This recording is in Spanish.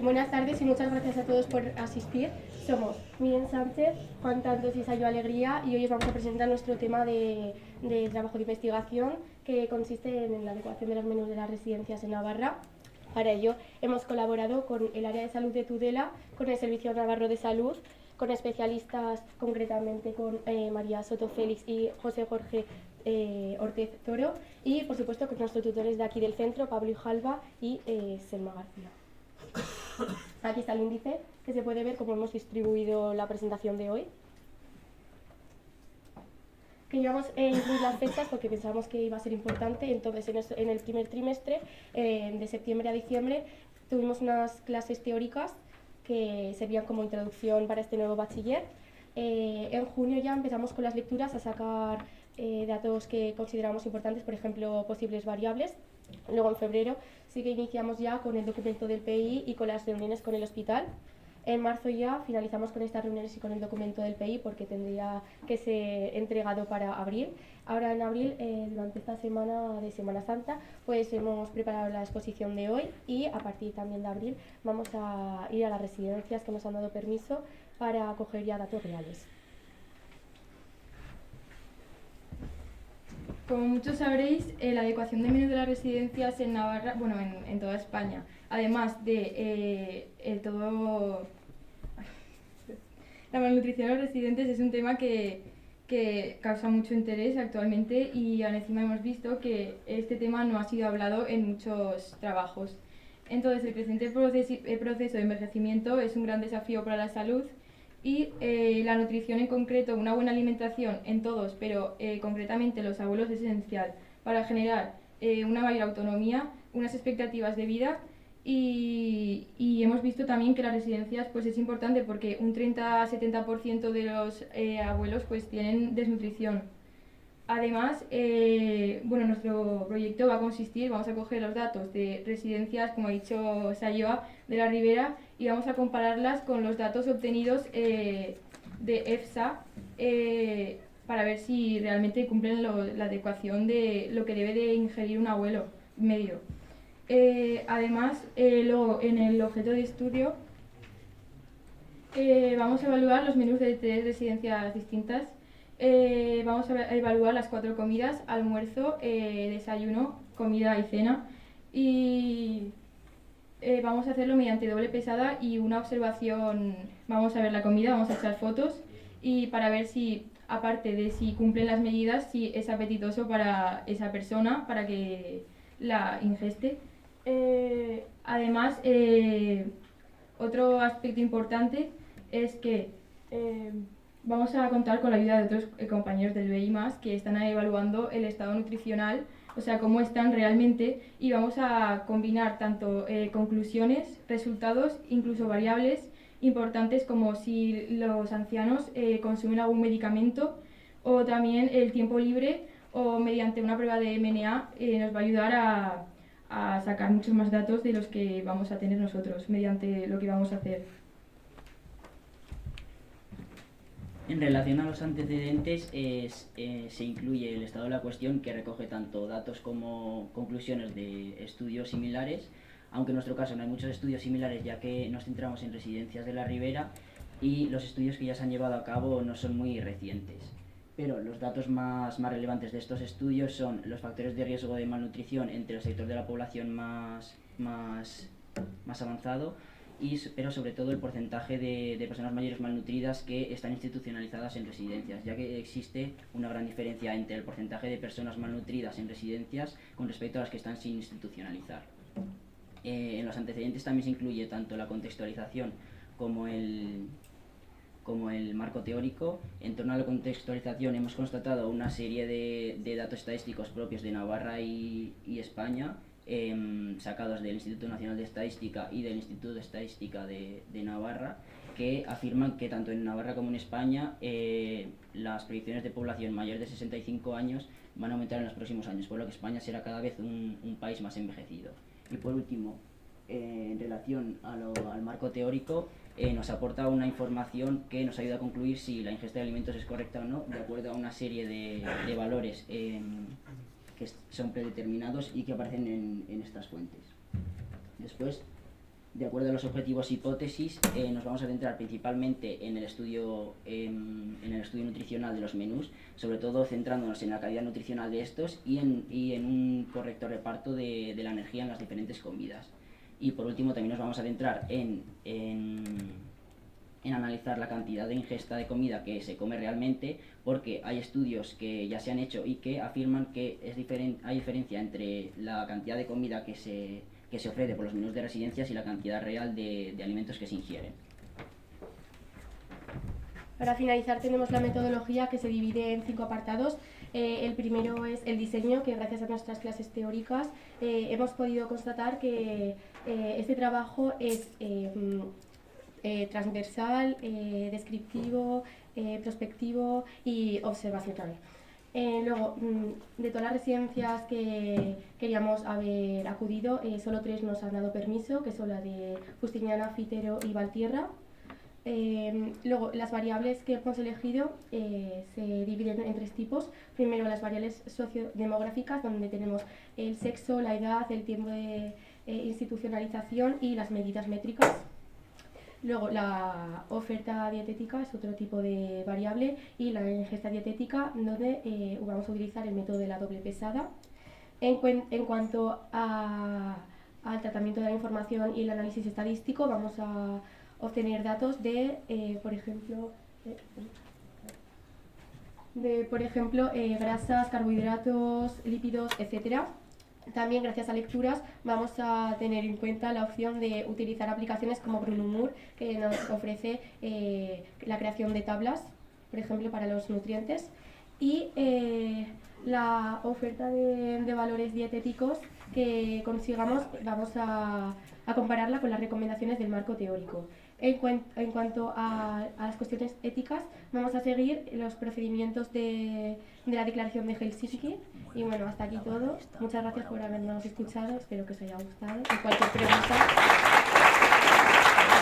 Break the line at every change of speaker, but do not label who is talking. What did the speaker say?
Buenas tardes y muchas gracias a todos por asistir. Somos Miriam Sánchez, Juan Tantos y Sayo Alegría y hoy os vamos a presentar nuestro tema de trabajo de investigación que consiste en la adecuación de los menús de las residencias en Navarra. Para ello hemos colaborado con el área de salud de Tudela, con el Servicio Navarro de Salud, con especialistas, concretamente con María Soto Félix y José Jorge Ortiz Toro, y por supuesto con nuestros tutores de aquí del centro, Pablo Ijalba y Selma García. Aquí está el índice, que se puede ver cómo hemos distribuido la presentación de hoy. Queríamos incluir las fechas porque pensamos que iba a ser importante. Entonces, en el primer trimestre, de septiembre a diciembre, tuvimos unas clases teóricas que servían como introducción para este nuevo bachiller. En junio ya empezamos con las lecturas a sacar datos que consideramos importantes, por ejemplo, posibles variables. Luego en febrero sí que iniciamos ya con el documento del PI y con las reuniones con el hospital. En marzo ya finalizamos con estas reuniones y con el documento del PI porque tendría que ser entregado para abril. Ahora en abril, durante esta semana de Semana Santa, pues hemos preparado la exposición de hoy y a partir también de abril vamos a ir a las residencias que nos han dado permiso para coger ya datos reales.
Como muchos sabréis, la adecuación de menús de las residencias en Navarra, bueno, en toda España, además de la malnutrición de los residentes, es un tema que causa mucho interés actualmente y aún encima hemos visto que este tema no ha sido hablado en muchos trabajos. Entonces, el presente proceso de envejecimiento es un gran desafío para la salud y la nutrición en concreto, una buena alimentación en todos, pero concretamente los abuelos es esencial para generar una mayor autonomía, unas expectativas de vida y hemos visto también que las residencias pues es importante porque un 30-70% de los abuelos pues tienen desnutrición. Además, bueno, nuestro proyecto va a consistir, vamos a coger los datos de residencias, como ha dicho Sayoa, de la Ribera y vamos a compararlas con los datos obtenidos de EFSA para ver si realmente cumplen la adecuación de lo que debe de ingerir un abuelo medio. Además, luego en el objeto de estudio vamos a evaluar los menús de 3 residencias distintas. Vamos a evaluar las 4 comidas: almuerzo, desayuno, comida y cena. Y vamos a hacerlo mediante doble pesada y una observación. Vamos a ver la comida, vamos a echar fotos y para ver si, aparte de si cumplen las medidas, si es apetitoso para esa persona para que la ingeste. Además, otro aspecto importante es que vamos a contar con la ayuda de otros compañeros del BI+, que están evaluando el estado nutricional, o sea, cómo están realmente, y vamos a combinar tanto conclusiones, resultados, incluso variables importantes como si los ancianos consumen algún medicamento o también el tiempo libre o mediante una prueba de MNA nos va a ayudar a sacar muchos más datos de los que vamos a tener nosotros mediante lo que vamos a hacer.
En relación a los antecedentes, se incluye el estado de la cuestión, que recoge tanto datos como conclusiones de estudios similares, aunque en nuestro caso no hay muchos estudios similares ya que nos centramos en residencias de la Ribera y los estudios que ya se han llevado a cabo no son muy recientes. Pero los datos más relevantes de estos estudios son los factores de riesgo de malnutrición entre el sector de la población más avanzado, pero sobre todo el porcentaje de personas mayores malnutridas que están institucionalizadas en residencias, ya que existe una gran diferencia entre el porcentaje de personas malnutridas en residencias con respecto a las que están sin institucionalizar. En los antecedentes también se incluye tanto la contextualización como el marco teórico. En torno a la contextualización hemos constatado una serie de datos estadísticos propios de Navarra y España, sacados del Instituto Nacional de Estadística y del Instituto de Estadística de Navarra, que afirman que tanto en Navarra como en España las proyecciones de población mayor de 65 años van a aumentar en los próximos años, por lo que España será cada vez un país más envejecido. Y por último, en relación al marco teórico, nos aporta una información que nos ayuda a concluir si la ingesta de alimentos es correcta o no, de acuerdo a una serie de valores que son predeterminados y que aparecen en estas fuentes. Después, De acuerdo a los objetivos e hipótesis, nos vamos a centrar principalmente en el estudio nutricional de los menús, sobre todo centrándonos en la calidad nutricional de estos y en un correcto reparto de la energía en las diferentes comidas. Y por último también nos vamos a centrar en analizar la cantidad de ingesta de comida que se come realmente, porque hay estudios que ya se han hecho y que afirman que hay diferencia entre la cantidad de comida que se ofrece por los menús de residencias y la cantidad real de alimentos que se ingieren.
Para finalizar tenemos la metodología, que se divide en 5 apartados. El primero es el diseño, que gracias a nuestras clases teóricas hemos podido constatar que este trabajo es transversal, descriptivo, prospectivo y observacional. Luego, de todas las residencias que queríamos haber acudido, solo 3 nos han dado permiso, que son la de Justiniana, Fitero y Valtierra. Luego, las variables que hemos elegido se dividen en 3 tipos. Primero, las variables sociodemográficas, donde tenemos el sexo, la edad, el tiempo de institucionalización y las medidas métricas. Luego, la oferta dietética es otro tipo de variable, y la ingesta dietética, donde vamos a utilizar el método de la doble pesada. En cuanto al tratamiento de la información y el análisis estadístico, vamos a obtener datos de, por ejemplo, grasas, carbohidratos, lípidos, etc. También, gracias a lecturas, vamos a tener en cuenta la opción de utilizar aplicaciones como Brunumur, que nos ofrece la creación de tablas, por ejemplo, para los nutrientes. Y la oferta de valores dietéticos que consigamos, vamos a compararla con las recomendaciones del marco teórico. En cuanto a las cuestiones éticas, vamos a seguir los procedimientos de la Declaración de Helsinki. Y bueno, hasta aquí todo. Muchas gracias por habernos escuchado, espero que os haya gustado. Y cualquier pregunta...